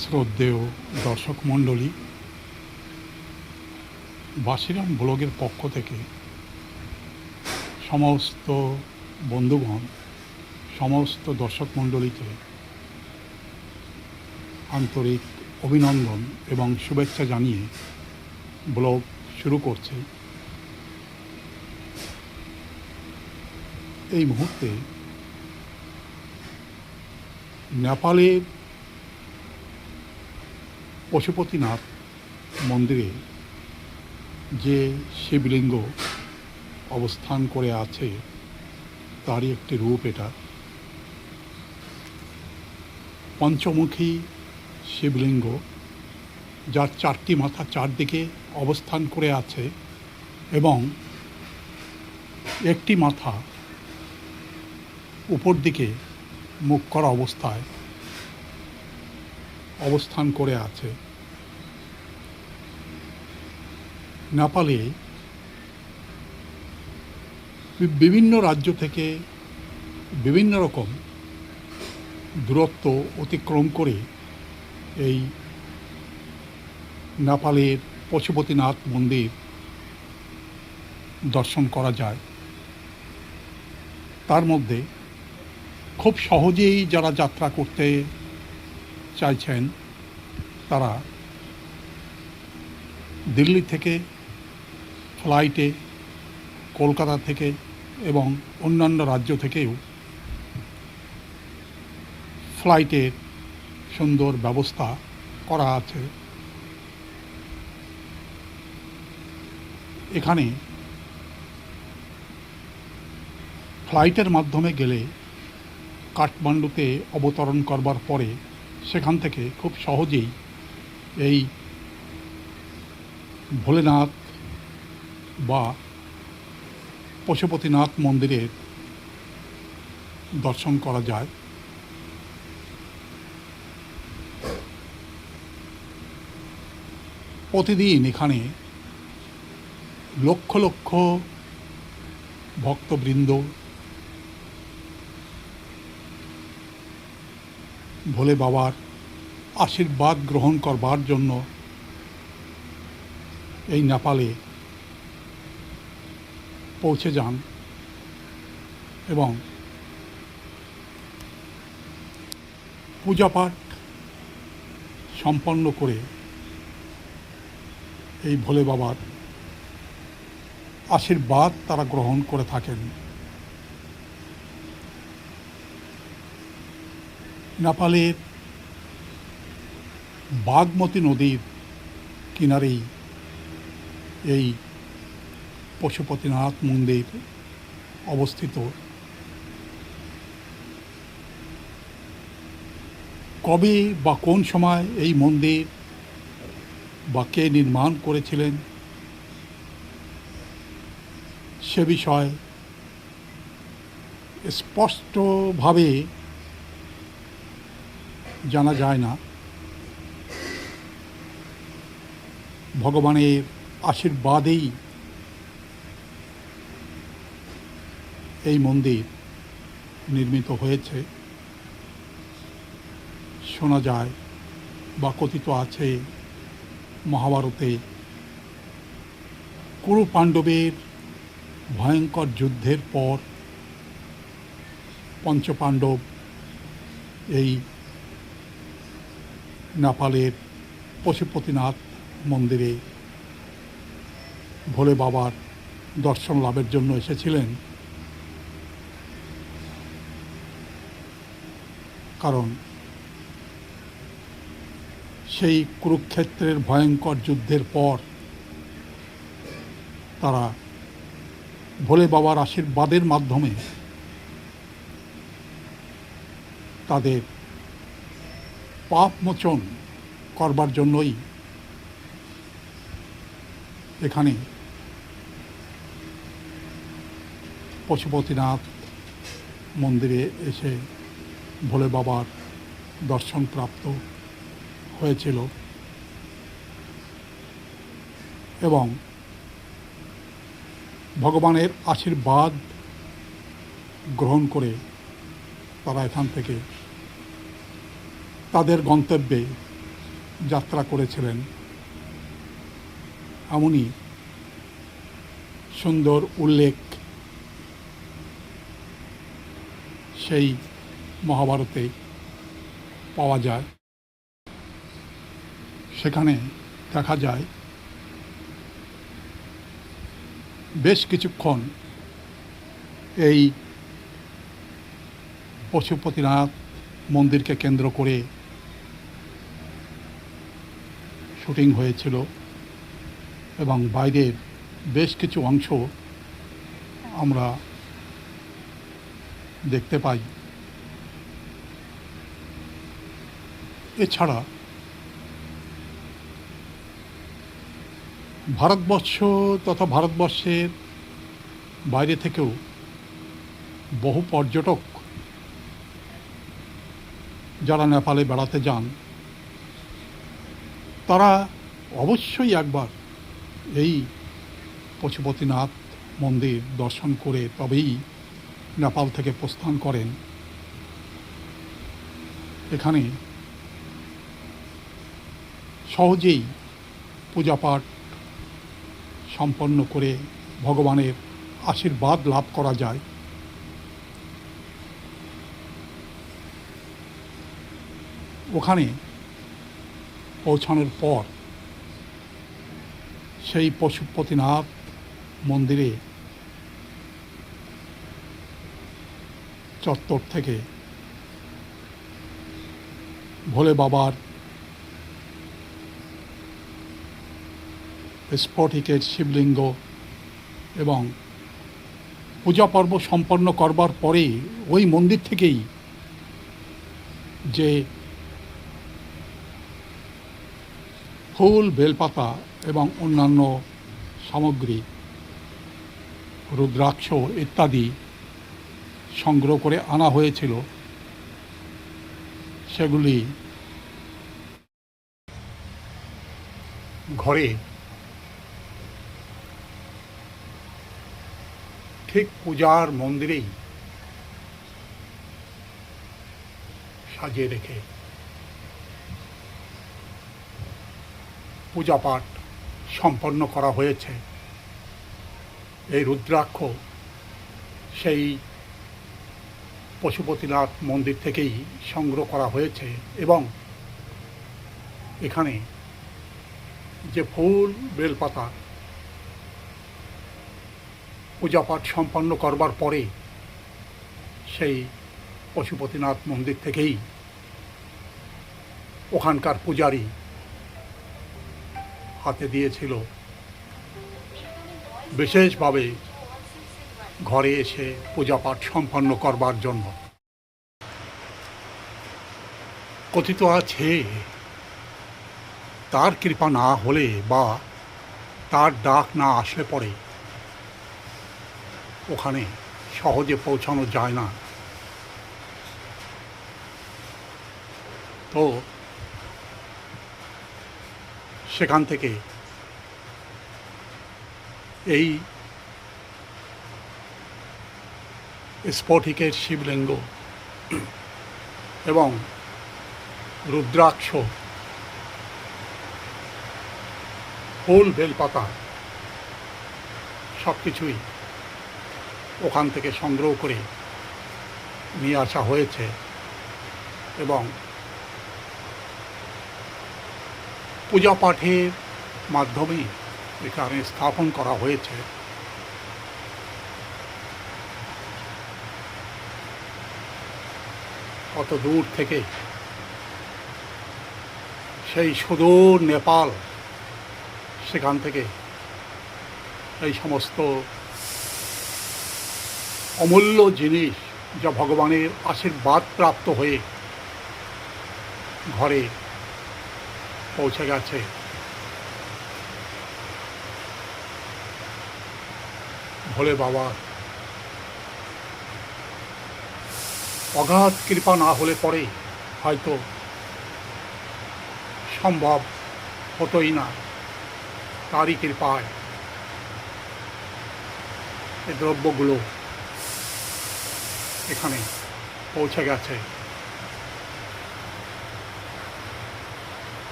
শ্রদ্ধেয় দর্শক মণ্ডলী, বাসিরাম ব্লগের পক্ষ থেকে সমস্ত বন্ধুগণ, সমস্ত দর্শক মণ্ডলীকে আন্তরিক অভিনন্দন এবং শুভেচ্ছা জানিয়ে ব্লগ শুরু করছে। এই মুহূর্তে নেপালের পশুপতিনাথ মন্দিরে যে শিবলিঙ্গ অবস্থান করে আছে তারই একটি রূপ এটা। পঞ্চমুখী শিবলিঙ্গ, যার চারটি মাথা চারদিকে অবস্থান করে আছে এবং একটি মাথা উপর দিকে মুখ করা অবস্থায় অবস্থান করে আছে। নেপালে বিভিন্ন রাজ্য থেকে বিভিন্ন রকম দূরত্ব অতিক্রম করে এই নেপালের পশুপতিনাথ মন্দির দর্শন করা যায়। তার মধ্যে খুব সহজেই যারা যাত্রা করতে চাইছেন তারা দিল্লি থেকে ফ্লাইটে, কলকাতা থেকে এবং অন্যান্য রাজ্য থেকেও ফ্লাইটের সুন্দর ব্যবস্থা করা আছে। এখানে ফ্লাইটের মাধ্যমে গেলে কাঠমান্ডুতে অবতরণ করবার পরে সেখান থেকে খুব সহজেই এই ভোলেনাথ বা পশুপতিনাথ মন্দিরের দর্শন করা যায়। প্রতিদিন এখানে লক্ষ লক্ষ ভক্তবৃন্দ ভোলে বাবার আশীর্বাদ গ্রহণ করবার জন্য এই নেপালে পৌঁছে যান এবং পূজাপাঠ সম্পন্ন করে এই ভোলে বাবার আশীর্বাদ তারা গ্রহণ করে থাকেন। নেপালের বাগমতী নদীর কিনারেই এই পশুপতিনাথ মন্দির অবস্থিত। কবে বা কোন সময় এই মন্দির বা কে নির্মাণ করেছিলেন সে বিষয়ে স্পষ্টভাবে জানা যায় না। ভগবানের আশীর্বাদেই এই মন্দির নির্মিত হয়েছে। শোনা যায় বা কথিত আছে মহাভারতে কুরু পাণ্ডবের ভয়ঙ্কর যুদ্ধের পর পঞ্চপাণ্ডব এই নেপালের পশুপতিনাথ মন্দিরে ভোলে বাবার দর্শন লাভের জন্য এসেছিলেন। কারণ সেই কুরুক্ষেত্রের ভয়ঙ্কর যুদ্ধের পর তারা ভোলে বাবার আশীর্বাদের মাধ্যমে তাদের পাপ মোচন করবার জন্যই এখানে পশুপতিনাথ মন্দিরে এসে ভোলে বাবার দর্শন প্রাপ্ত হয়েছিল এবং ভগবানের আশীর্বাদ গ্রহণ করে তারা এখান থেকে তাদের গন্তব্যে যাত্রা করেছিলেন, এমনই সুন্দর উল্লেখ সেই মহাভারতে পাওয়া যায়। সেখানে দেখা যায় বেশ কিছুক্ষণ এই পশুপতিনাথ মন্দিরকে কেন্দ্র করে শুটিং হয়েছিল এবং বাইরের বেশ কিছু অংশ আমরা দেখতে পাই। এছাড়া ভারতবর্ষ তথা ভারতবর্ষের বাইরে থেকেও বহু পর্যটক যারা নেপালে বেড়াতে যান তারা অবশ্যই একবার এই পশুপতিনাথ মন্দির দর্শন করে তবেই নেপাল থেকে প্রস্থান করেন। এখানে সহজেই পূজাপাঠ সম্পন্ন করে ভগবানের আশীর্বাদ লাভ করা যায়। ওখানে পৌঁছানোর পর সেই পশুপতিনাথ মন্দিরে চত্বর থেকে ভোলে বাবার স্ফটিকের শিবলিঙ্গ এবং পূজা পর্ব সম্পন্ন করবার পরে ওই মন্দির থেকেই যে ফুল, বেলপাতা এবং অন্যান্য সামগ্রী, রুদ্রাক্ষ ইত্যাদি সংগ্রহ করে আনা হয়েছিল, সেগুলি ঘরে ঠিক পূজার মন্দিরেই সাজিয়ে রেখে পূজাপাঠ সম্পন্ন করা হয়েছে। এই রুদ্রাক্ষ সেই পশুপতিনাথ মন্দির থেকেই সংগ্রহ করা হয়েছে এবং এখানে যে ফুল, বেলপাতা পূজাপাঠ সম্পন্ন করবার পরে সেই পশুপতিনাথ মন্দির থেকেই ওখানকার পূজারী হাতে দিয়েছিল বিশেষভাবে ঘরে এসে পূজাপাঠ সম্পন্ন করবার জন্য। কথিত আছে তার কৃপা না হলে বা তার ডাক না আসলে পরে ওখানে সহজে পৌঁছানো যায় না। তো সেখান থেকে এই স্ফটিকের শিবলিঙ্গ এবং রুদ্রাক্ষ, ফুল, বেলপাতা সব কিছুই ওখান থেকে সংগ্রহ করে নিয়ে আসা হয়েছে এবং পূজা পাঠের মাধ্যমে এখানে স্থাপন করা হয়েছে। কত দূর থেকে সেই সুদূর নেপাল, সেখান থেকে এই সমস্ত অমূল্য জিনিস যা ভগবানের আশীর্বাদ প্রাপ্ত হয়ে ঘরে পৌঁছে গেছে। ভোলে বাবা অগাধ কৃপা না হলে পরে হয়তো সম্ভব হতোই না। তারই কৃপায় এই দ্রব্যগুলো এখানে পৌঁছে গেছে।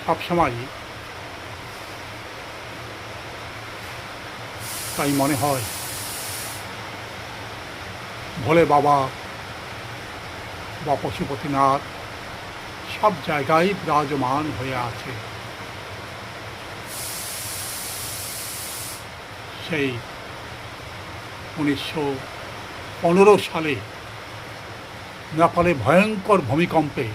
সবসময় তাই মনে হয় ভোলে বাবা বা পশুপতিনাথ সব জায়গায় বিরাজমান হয়ে আছে। সেই 1915 সালে নেপালে ভয়ঙ্কর ভূমিকম্পে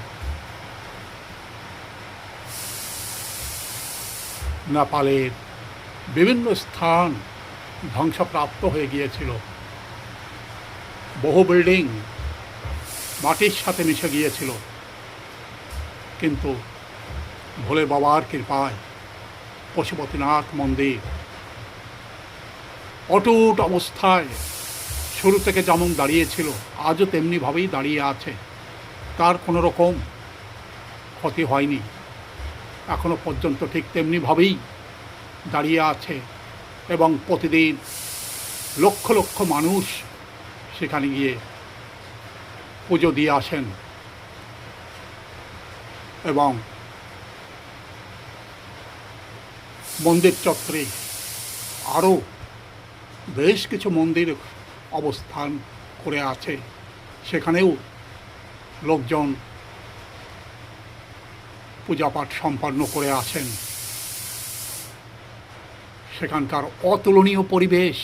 নেপালের বিভিন্ন স্থান ধ্বংসপ্রাপ্ত হয়ে গিয়েছিল। বহু বিল্ডিং মাটির সাথে মিশে গিয়েছিল, কিন্তু ভোলে বাবার কৃপায় পশুপতিনাথ মন্দির অটুট অবস্থায় শুরু থেকে যেমন দাঁড়িয়েছিল আজও তেমনিভাবেই দাঁড়িয়ে আছে। তার কোনো রকম ক্ষতি হয়নি, এখনো পর্যন্ত ঠিক তেমনিভাবেই দাঁড়িয়ে আছে এবং প্রতিদিন লক্ষ লক্ষ মানুষ সেখানে গিয়ে পুজো দিয়ে আসেন এবং মন্দির চত্বরে আরও বেশ কিছু মন্দির অবস্থান করে আছে, সেখানেও লোকজন পূজাপাঠ সম্পন্ন করে আসেন। সেখানকার অতুলনীয় পরিবেশ,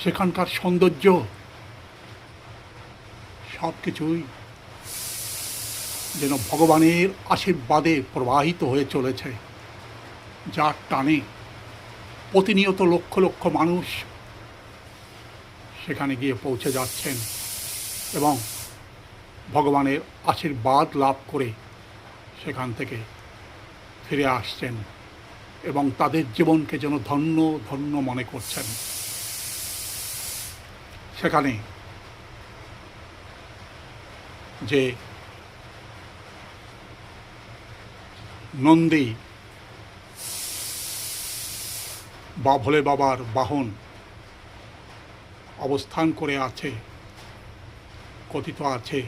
সেখানকার সৌন্দর্য সব কিছুই যেন ভগবানের আশীর্বাদে প্রবাহিত হয়ে চলেছে, যার টানে প্রতিনিয়ত লক্ষ লক্ষ মানুষ সেখানে গিয়ে পৌঁছে যাচ্ছেন এবং ভগবানের আশীর্বাদ লাভ করে সেখান থেকে ফিরে আসছেন এবং তাদের জীবনকে যেন ধন্য ধন্য মনে করছেন। সেখানে যে নন্দী বা ভোলে বাবার বাহন অবস্থান করে আছে, কথিত আছে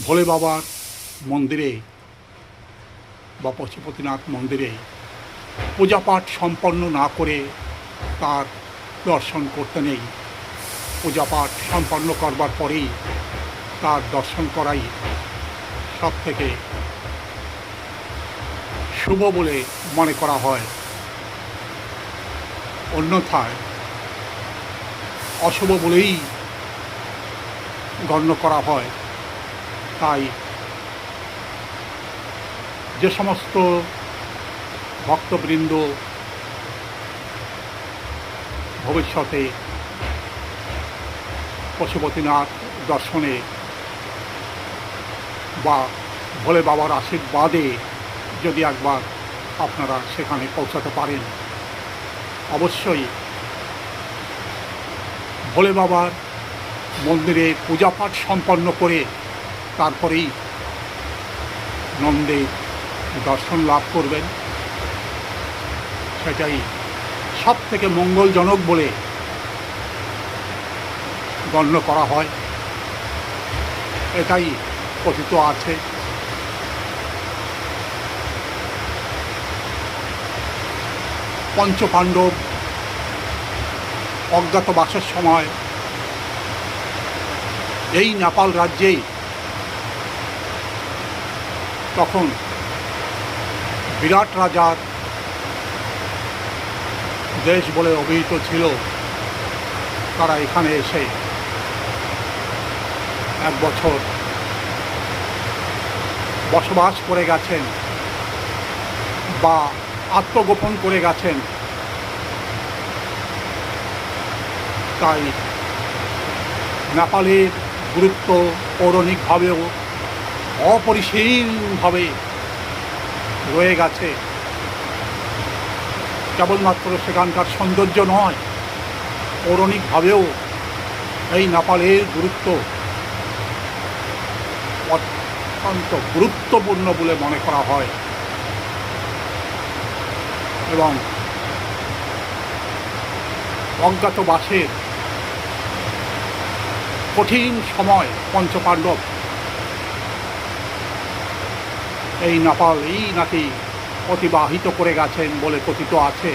ভোলে বাবার মন্দিরে বা পশুপতিনাথ মন্দিরে পূজাপাঠ সম্পন্ন না করে তার দর্শন করতে নেই। পূজাপাঠ সম্পন্ন করবার পরেই তার দর্শন করাই সব থেকে শুভ বলে মনে করা হয়, অন্যথায় অশুভ বলেই গণ্য করা হয়। তাই যে সমস্ত ভক্তবৃন্দ ভবিষ্যতে পশুপতিনাথ দর্শনে বা ভোলে বাবার আশীর্বাদে যদি একবার আপনারা সেখানে পৌঁছাতে পারেন, অবশ্যই ভোলে বাবার মন্দিরে পূজাপাঠ সম্পন্ন করে তারপরেই নন্দে দর্শন লাভ করবেন। সেটাই সব থেকে মঙ্গলজনক বলে গণ্য করা হয়, এটাই কথিত আছে। পঞ্চপাণ্ডব অজ্ঞাতবাসের সময় এই নেপাল রাজ্যেই তখন বিরাট রাজার দেশ বলে অভিহিত ছিল। তারা এখানে এসে 1 বছর বসবাস করে গেছেন বা আত্মগোপন করে গেছেন। তাই নেপালের গুরুত্ব পৌরাণিকভাবেও অপরিসীমভাবে রয়ে গেছে। কেবলমাত্র সেখানকার সৌন্দর্য নয়, পৌরাণিকভাবেও এই নেপালের গুরুত্ব অত্যন্ত গুরুত্বপূর্ণ বলে মনে করা হয় এবং অজ্ঞাতবাসের কঠিন সময় পঞ্চপাণ্ডব এই নেপালেই নাকি অতিবাহিত করে গেছেন বলে কথিত আছে,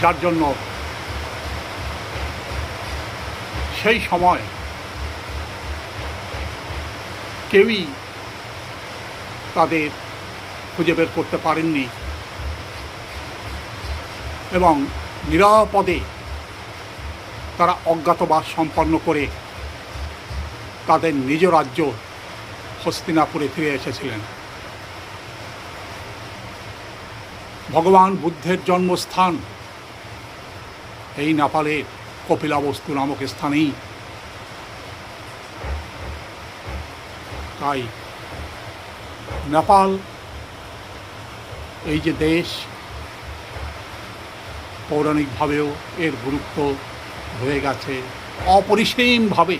যার জন্য সেই সময় কেউই তাদের খুঁজে বের করতে পারেননি এবং নিরাপদে তারা অজ্ঞাতবাস সম্পন্ন করে তাদের নিজ রাজ্য হস্তিনাপুরে ফিরে এসেছিলেন। ভগবান বুদ্ধের জন্মস্থান এই নেপালের কপিলাবস্তু নামক স্থানেই। তাই নেপাল এই যে দেশ, পৌরাণিকভাবেও এর গুরুত্ব হয়ে গেছে অপরিসীমভাবে।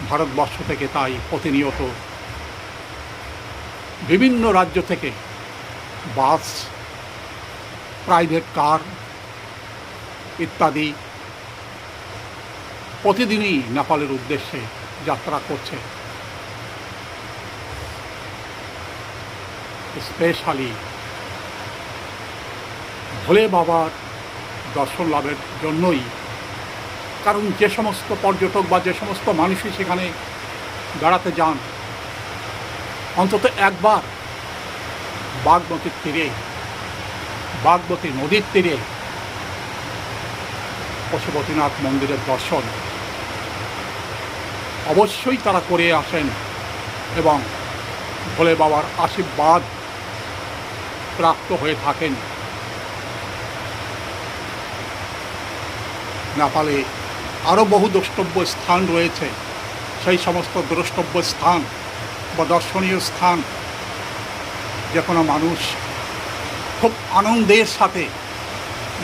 ভারতবর্ষ থেকে তাই প্রতিনিয়ত বিভিন্ন রাজ্য থেকে বাস, প্রাইভেট কার ইত্যাদি প্রতিদিনই নেপালের উদ্দেশ্যে যাত্রা করছে। স্পেশালি ভোলে বাবার দর্শন লাভের জন্যই, কারণ যে সমস্ত পর্যটক বা যে সমস্ত মানুষই সেখানে বেড়াতে যান, অন্তত একবার বাগমতীর তীরে, বাগমতী নদীর তীরে পশুপতিনাথ মন্দিরের দর্শন অবশ্যই তারা করে আসেন এবং ভোলে বাবার আশীর্বাদ প্রাপ্ত হয়ে থাকেন। নেপালে আরও বহু দ্রষ্টব্য স্থান রয়েছে। সেই সমস্ত দ্রষ্টব্য স্থান বা দর্শনীয় স্থান যে কোনো মানুষ খুব আনন্দের সাথে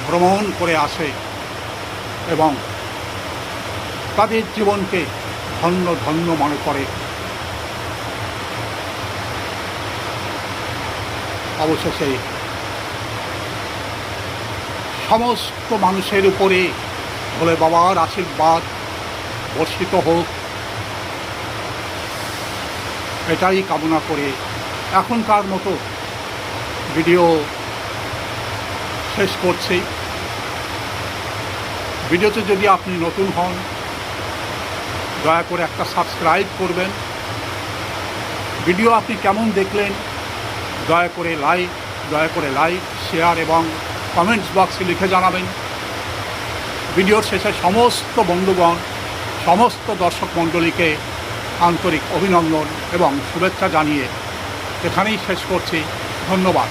ভ্রমণ করে আসে এবং তাদের জীবনকে ধন্য ধন্য মনে করে। অবশেষে সমস্ত মানুষের উপরে ভোলে বাবার আশীর্বাদ বর্ষিত হোক, এটাই কামনা করে এখনকার মতো ভিডিও শেষ করছি। ভিডিওতে যদি আপনি নতুন হন, দয়া করে একটা সাবস্ক্রাইব করবেন। ভিডিও আপনি কেমন দেখলেন দয়া করে লাইক, শেয়ার এবং কমেন্টস বক্সে লিখে জানাবেন। ভিডিওর শেষে সমস্ত বন্ধুগণ, সমস্ত দর্শক মণ্ডলীকে আন্তরিক অভিনন্দন এবং শুভেচ্ছা জানিয়ে এখানেই শেষ করছি। ধন্যবাদ।